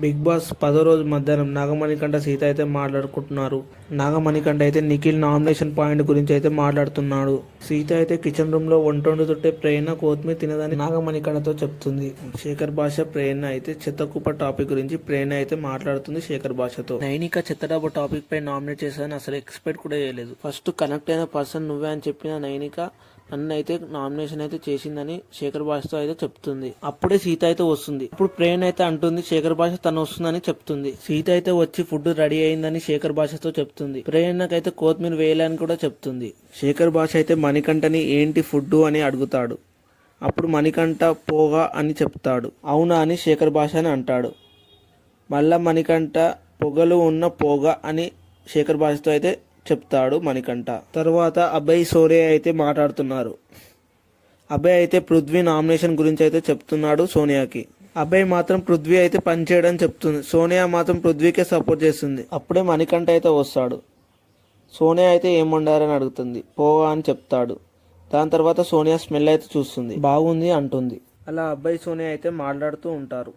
Big boss 10వ రోజు మధ్యాహ్నం నాగమణికంఠ సీత అయితే మాట్లాడుకుంటున్నారు. నాగమణికంఠ అయితే నిఖిల్ నామినేషన్ పాయింట్ గురించి అయితే మాట్లాడుతున్నాడు. సీత అయితే కిచెన్ రూమ్ లో వంట వండుతుంటే ప్రేరణ కొత్తిమీర తినదని నాగమణికంఠతో చెప్తుంది. శేఖర్ భాష ప్రేరణ అయితే చెత్తకుప్ప టాపిక్ గురించి ప్రేరణ అయితే మాట్లాడుతుంది శేఖర్ భాషతో. నైనిక చెత్తడబ్బు టాపిక్ పై నామినేట్ చేశారని అసలు ఎక్స్పెక్ట్ కూడా చేయలేదు. ఫస్ట్ కనెక్ట్ అయిన పర్సన్ నువ్వే అని చెప్పిన నైనిక నన్ను అయితే నామినేషన్ అయితే చేసిందని శేఖర్ భాషతో అయితే చెప్తుంది. అప్పుడే సీత అయితే వస్తుంది. అప్పుడు ప్రేరణ అయితే అంటుంది శేఖర్ భాష తను వస్తుందని చెప్తుంది. సీత అయితే వచ్చి ఫుడ్ రెడీ అయిందని శేఖర్ భాషతో చెప్తుంది. ప్రేరణకైతే కొత్తిమీర వేయాలని కూడా చెప్తుంది. శేఖర్ భాష అయితే మణికంఠని ఏంటి ఫుడ్ అని అడుగుతాడు. అప్పుడు మణికంఠ పోగా అని చెప్తాడు. అవునా అని శేఖర్ భాష అని అంటాడు. మళ్ళా మణికంఠ పొగలు ఉన్న పోగా అని శేఖర్ భాషతో అయితే చెప్తాడు మణికంఠ. తర్వాత అభయ్ సోరే అయితే మాట్లాడుతున్నారు. అభయ్ అయితే పృథ్వీ నామినేషన్ గురించి అయితే చెప్తున్నాడు సోనియాకి. అభయ్ మాత్రం పృథ్వీ అయితే పనిచేయడం చెప్తుంది. సోనియా మాత్రం పృథ్వీకే సపోర్ట్ చేస్తుంది. అప్పుడే మణికంఠ అయితే వస్తాడు. సోనియా అయితే ఏం వండారని అడుగుతుంది. పోగా అని చెప్తాడు. దాని తర్వాత సోనియా స్మెల్ అయితే చూస్తుంది. బాగుంది అంటుంది. అలా అభయ్ సోనియా అయితే మాట్లాడుతూ ఉంటారు.